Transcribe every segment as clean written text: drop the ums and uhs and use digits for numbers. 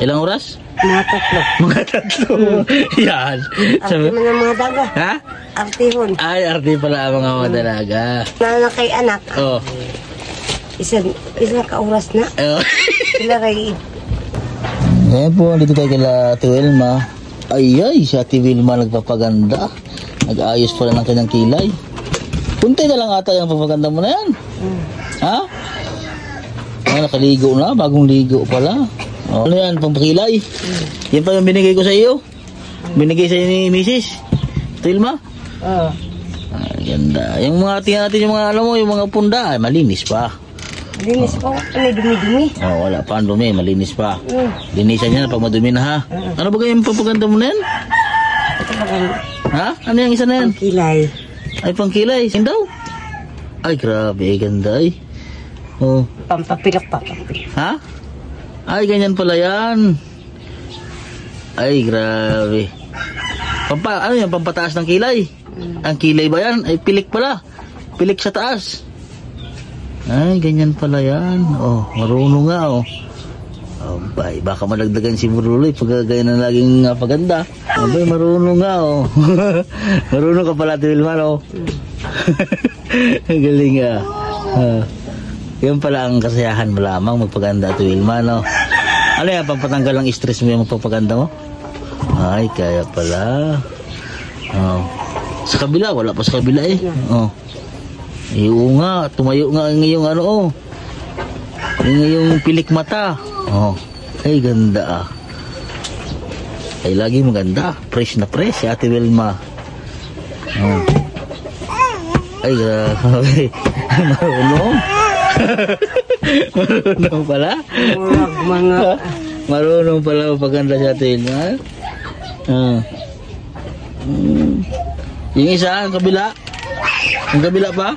Ilang oras? Mga 3. Mga 3. Yan. Arte mo ng mga daga. Ha? Artihon. Ay, arte pala ang mga dalaga. Nana kay anak. Oh. Isang kauras na. Oh. Sila ray. Ayan po, dito tayo kila Ate Wilma. Ay, si Ate Wilma nagpapaganda. Nag-aayos pala ng kanyang kilay. Punti na lang ata yung papaganda mo na yan. Ha? Ay, nakaligo na, bagong ligo pala. Oh. Ano yan, pampakilay? Yan pa yung binigay ko sa iyo. Binigay sa iyo ni Mrs. Ate Wilma? Oo. Ganda. Yung mga tingnan natin yung mga, alam mo, yung mga punda, ay, malinis pa. Linis po. Ano dumi-dumi? Oh, wala pa ang dumi, malinis pa. Linisan niya na pag madumi na ha. Ano ba yung papaganda mo na yan? Ito ba ganun? Ha? Ano yung isa na yan? Pangkilay. Ay, pangkilay. Sin daw? Ay, grabe, ganda ay. Oh. Pampapilok pa. Pampapilok. Ha? Ay, ganyan pala yan. Ay, grabe. Ano yan, pampataas ng kilay? Ang kilay ba yan? Ay, pilik pala. Pilik sa taas. Ay, ganyan pala yan. Oh, marunong nga, oh. Abay, baka malagdagan si Buruloy pag gaya na laging paganda. Abay, marunong nga, oh. Marunong ka pala, Ate Wilma, oh. Galing, yan pala ang kasayahan mo lamang magpaganda, Ate Wilma, no? Ano yan, pampatanggal ng stress mo yung magpapaganda mo? Ay, kaya pala. Oh. Sa kabila, wala pa sa kabila eh. Oh. Oo nga, tumayo nga ngayong ano, oh. Ngayong pilik mata. Oh. Ay, ganda, Ay, lagi maganda. Fresh na fresh si Ate Wilma. Oh. Ay, grabe. Marunong. Marunong pala. Marunong pala magpaganda si Ate Wilma. Yung isa, ang kabila. Ang kabila pa?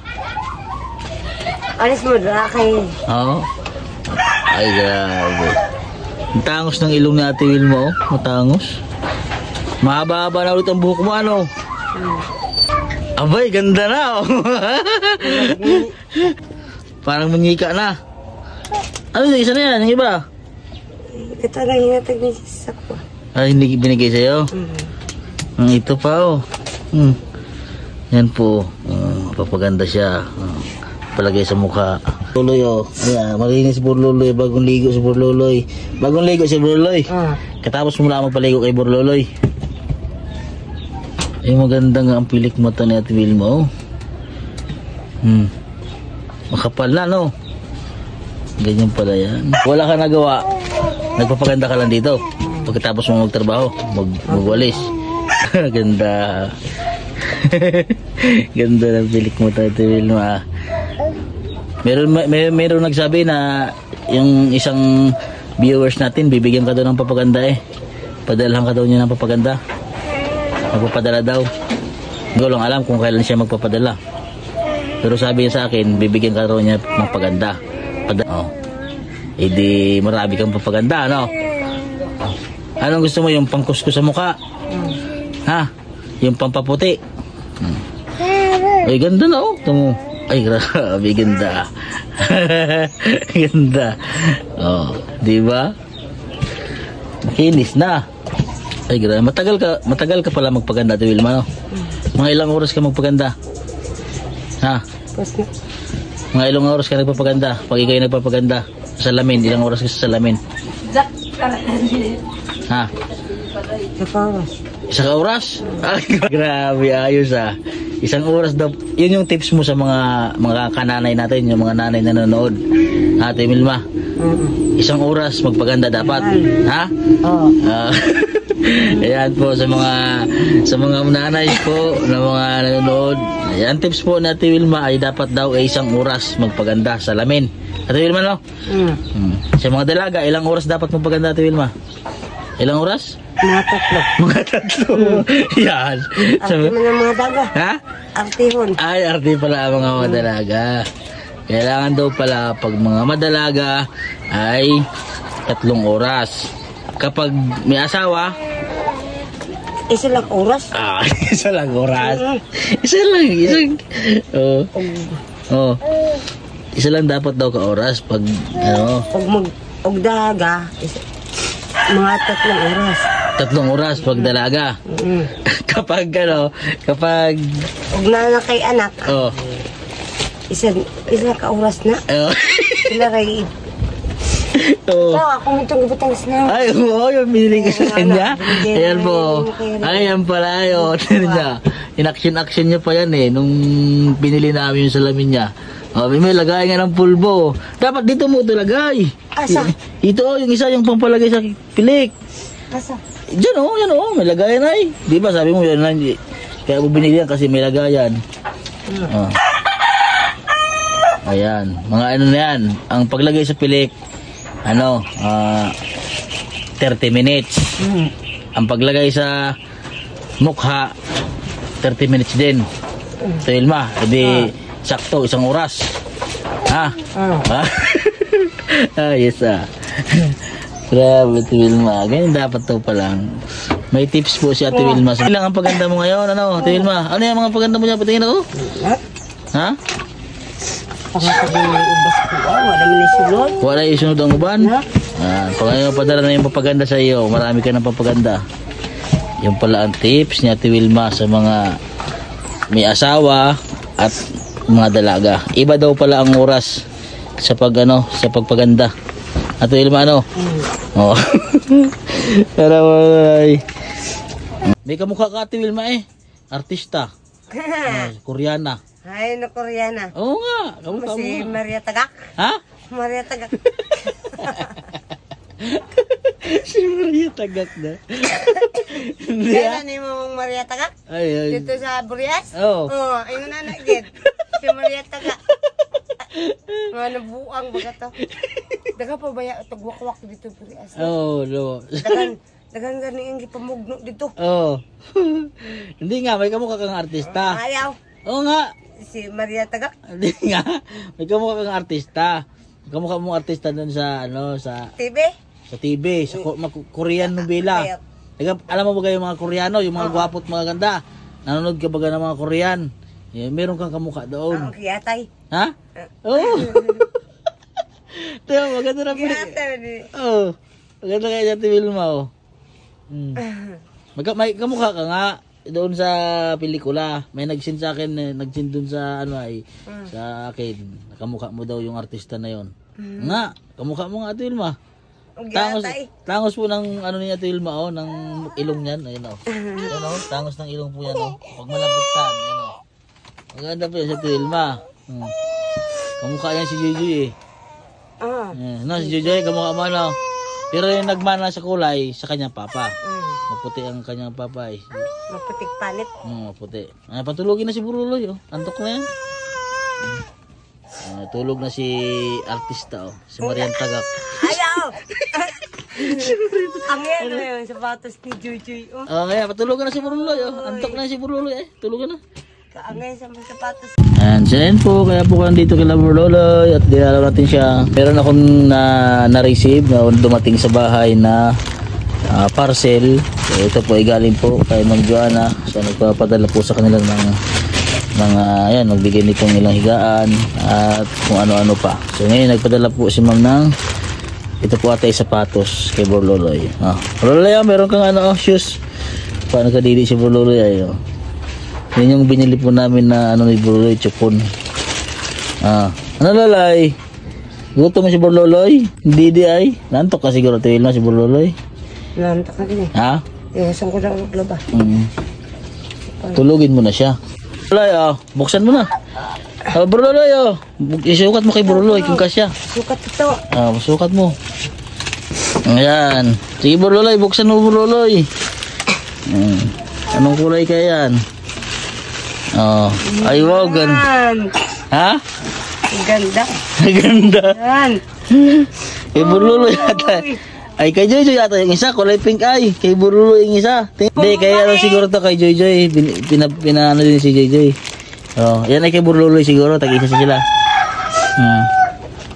Alis mo dra kay. Oo. Ay, grabe. Ang tangos ng ilong ni Ate Wilma, oh. Matangos. Mahaba-haba na ulit ang buhok mo, ano? Abay, ganda na, oh. Parang manyika na. Ano yung isa na yan? Yung iba? Ito lang yung natag-misis ako. Ay, hindi binigay sa'yo? Ito pa, oh. Yan po. Papaganda siya. Palagay sa mukha. Luloy, oh. Ayan, malinis si Burluloy. Bagong ligo si Burluloy. Bagong ligo si Burluloy. Katapos mo lang magpaligo kay Burluloy. Ay, maganda nga ang pilik mata ni Ate Wilma, oh. Makapal na, no? Ganyan pala yan. Wala ka nagawa. Nagpapaganda ka lang dito. Pagkatapos mo magtrabaho, magwalis. Ganda. Ganda ng pilik mata ni Ate Wilma. Meron nagsabi na yung isang viewers natin, bibigyan ka daw ng papaganda eh. Padalhan ka daw niya ng papaganda. Magpapadala daw. Hindi ko lang alam kung kailan siya magpapadala. Pero sabi niya sa akin, bibigyan ka daw niya ng papaganda. Oh. Eh di marami kang papaganda, no? Anong gusto mo? Yung pangkuskus sa mukha? Ha? Yung pampaputi? Ay, ganda na, oh. Tamo. Ay, grabe, ganda. Ganda. Oh, di ba? Makinis na. Ay, grabe. Matagal ka pala magpaganda, Ate Wilma, no? Mga ilang oras ka magpaganda? Ha? Mga ilang oras ka nagpapaganda? Pag ikaw nagpapaganda sa salamin, ilang oras ka sa salamin? Ha? Isang oras? Ay, grabe, ayos, Isang oras daw. Yun yung tips mo sa mga kananay natin, yung mga nanay na nanonood. Ate Wilma, isang oras magpaganda dapat. Ha? Oo. Ayan po sa mga nanay po na mga nanonood. Ayan, tips po na Ate Wilma ay dapat daw ay isang oras magpaganda sa salamin. Ate Wilma, no? Sa mga dalaga, ilang oras dapat magpaganda, Ate Wilma? Ilang oras? Mga 3. Mga 3. Yan. Arte mo ng mga daga. Ha? Artihon. Ay, arte pala ang mga madalaga. Kailangan daw pala pag mga madalaga ay 3 oras. Kapag may asawa, isa lang oras. Isa lang oras. Isa lang. Isa lang dapat daw ka oras pag ano. Pag daga, Mga 3 oras. 3 oras pag dalaga. kapag kapag... Huwag na kay anak. Oh. Isa ka oras na. Oh. Sila rin. Oh. Ako itong ibutang na. Ay, oo, yung binili ko sa kanya. Ayan po. Ayan pala, ayun. In-action niya pa yan eh, nung binili namin yung salamin niya. Oh, may lagay nga ng pulbo. Dapat dito mo ito lagay. Asa? Ito, yung isa yung pampalagay sa pilik. Asa? Diyan oh, may lagayan ay. Di ba sabi mo yan na, kaya mo binili yan kasi may lagayan. Oh. Ayan, mga ano na yan. Ang paglagay sa pilik, 30 minutes. Ang paglagay sa mukha, 30 minutes din. Ito Ilma, edi sakto, 1 oras. Ha? Yes Grabe, Ate Wilma. Ganyan dapat to pa lang. May tips po si Ate Wilma. Ilang ang paganda mo ngayon, Ate Wilma? Ano yung mga paganda mo dyan? Patingin ako? Ha? Wala mo na sunod. Wala yung sunod ang uban? Pag ngayon padala na yung papaganda sa iyo, marami ka ng papaganda. Yung pala ang tips ni Ate Wilma sa mga may asawa at mga dalaga. Iba daw pala ang oras sa sa pagpaganda. Ate Wilma, Oh. Pero may kamukha ka, Ate Wilma Artista. Koreana. Ay, na Koreana. Oo nga, kamukha mo. Si Maria Tagak. Ha? Maria Tagak. Si Maria Tagak na. Kaya ni mo Maria Tagak? Ay. Dito sa Burias? Oo. Ayun na nagid. Si Maria Tagak. Mga nabuang baga to. Daga pa ba ya tagwakwak dito Burias? Oo, no. Dagan gani ang gipamugno dito. Oo. Hindi nga, may kamukha kang artista. Ayaw. Oo nga. Si Maria Tagak. Hindi nga. May kamukha kang artista. May kamukha mong artista dun sa sa TV? Sa TV, sa Korean novela. Alam mo ba yung mga Koreano, yung mga gwapo at mga ganda? Nanonood ka ba ng mga Korean? Meron kang kamukha doon. Kiyatay. Ha? Oo. Tiyo, maganda na po. Oo. Maganda kaya Ate Wilma, May kamukha ka nga doon sa pelikula. May nag-send sa akin, nag-send doon sa sa akin. Kamukha mo daw yung artista na yon. Nga, kamukha mo nga Ate Wilma. Tangos po ng ni Ate Wilma ng ilong niyan, ayun tangos ng ilong po yan Pag malabutan, ayun Maganda po yan si Ate Wilma. Kamukha yan si Jojoy si Jojoy kamukha mo Pero yung nagmana sa kulay sa kanyang papa. Maputi ang kanyang papa Maputik panit. Maputi. Patulogin na si Buruloy Antok na yan. Tulog na si artista si Marian Tagak. Ayaw! Ang yan yung sapatos ni Jojoy kaya patulog na si Buruloy Antok na si Buruloy Tulog na. Kaangay sa mga sapatos. And siya po, kaya po dito kay Buruloy at dinalaw natin siya. Meron akong na-receive na dumating sa bahay na parcel. So, ito po ay galing po kay Ma'am Joanna. So nagpapadala po sa kanila ng nagbigay nitong ilang higaan at kung ano-ano pa. So ngayon nagpadala po si Ma'am ng ito po atay sapatos kay Buruloy. Buruloy meron kang shoes. Paano ka dili si Buruloy Yan yung binili po namin na ni Buruloy, chupon. Lalay? Gusto mo si Buruloy? Hindi ay. Nantok ka siguro tayo na si Buruloy. Nantok ka din Ha? Saan ko lang maglaba. Tulugin mo na siya. Buruloy, buksan mo na. Buruloy, isukat mo kay Buruloy kung kasya. Sukat ito. Sukat mo. Ayan. Sige Buruloy, buksan mo Buruloy. Anong kulay kaya yan? Ay wow, ganda. Ha? Ganda. Ganda. Yan. Kay Buruloy yata. Ay kay Jojoy yata yung isa, kulay pink ay. Kay Buruloy yung isa. Hindi, kaya siguro to kay Jojoy. Pinano din si Jojoy. Yan ay kay Buruloy siguro, tag-isa sila.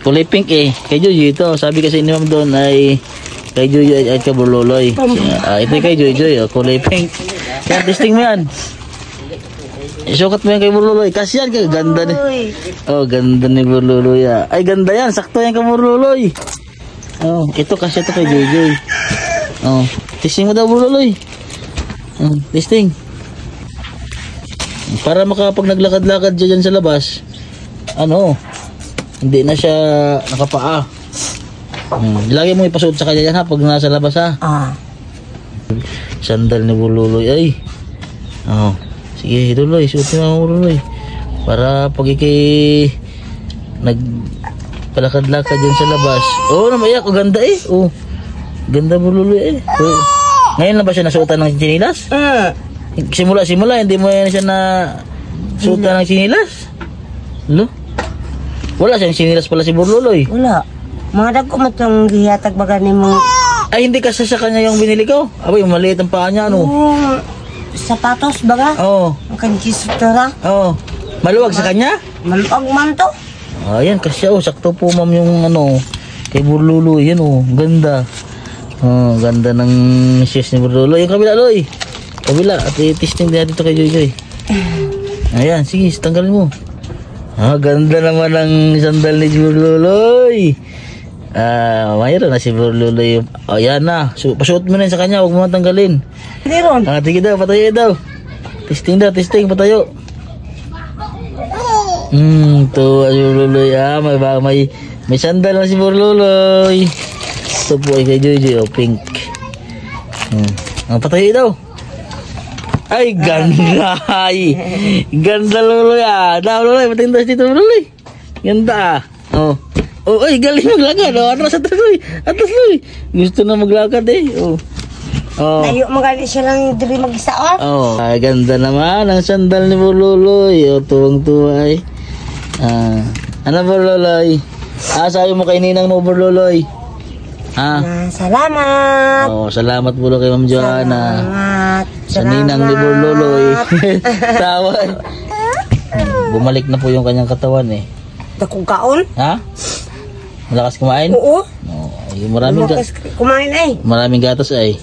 Kulay pink kay Jojoy ito. Sabi kasi ni Ma'am doon ay kay Jojoy at kay Buruloy. Ito kay Jojoy, kulay pink. Kaya testing mo yan. Isukat mo yan kay Buruloy. Kasi yan, ganda ni. Ganda ni Buruloy. Ay, ganda yan. Sakto yan kay Buruloy. Ito kasi ito kay Jojoy. Oh, testing mo daw, Burluloy. Testing. Para makapag naglakad-lakad dyan sa labas, hindi na siya nakapaa. Lagi mo ipasuot sa kanya yan ha, pag nasa labas ha. Sandal ni Burluloy ay. Sige, Luloy, suotin mo, Burluloy. Para pag ikay nagpalakad-lakad dyan sa labas. Namaya, ganda eh. Ganda, Burluloy eh. Ngayon na ba siya nasuotan ng chinilas? Simula, hindi mo yan siya na suotan ng chinilas? Wala siyang chinilas pala si Burluloy. Wala. Mga dagko matong gihatag baga ni mo. Ay, hindi kasi sa kanya yung binili ko. Abay, maliit ang paa niya, Sapatos baga? Ang kanjisutora? Maluwag sa kanya? Maluwag man to. Ayan, kasi sakto po ma'am yung kay Burluloy. Yan ganda. Ganda ng shoes ni Burluloy. Yung kabila, Loy. Kabila. At i-testing din dito kay Joy. Ayan, sige, tanggalin mo. Ganda naman ang sandal ni Burluloy. Mayroon na si Burluloy. Ayan na. Pasuot mo na sa kanya. Huwag mo tanggalin. Meron. Sige daw, patayo daw. Testing, patayo. Tuwa si Burluloy. May sandal na si Burluloy. Ito po ay kay Joy. Pink. Patayo daw. Ay, ganda. Ganda, Burluloy. Burluloy, matindas dito, Burluloy. Ganda. Ay, galing maglakad. Atras, Loy. Gusto na maglakad eh. Tayo magali siya lang dili mag-isa ganda naman ang sandal ni Burluloy. Tuwang-tuwa ay. Burluloy? Sabi mo kay ninang mo, Burluloy. Salamat. Salamat po kay Ma'am Joanna. Sa ninang ni Burluloy. Tawa. Bumalik na po yung kanyang katawan eh. Dakong kaon? Malakas kumain? Oo. Malakas kumain ay. Maraming gatas ay.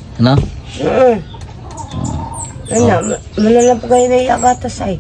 Malala po kayo na yung gatas ay.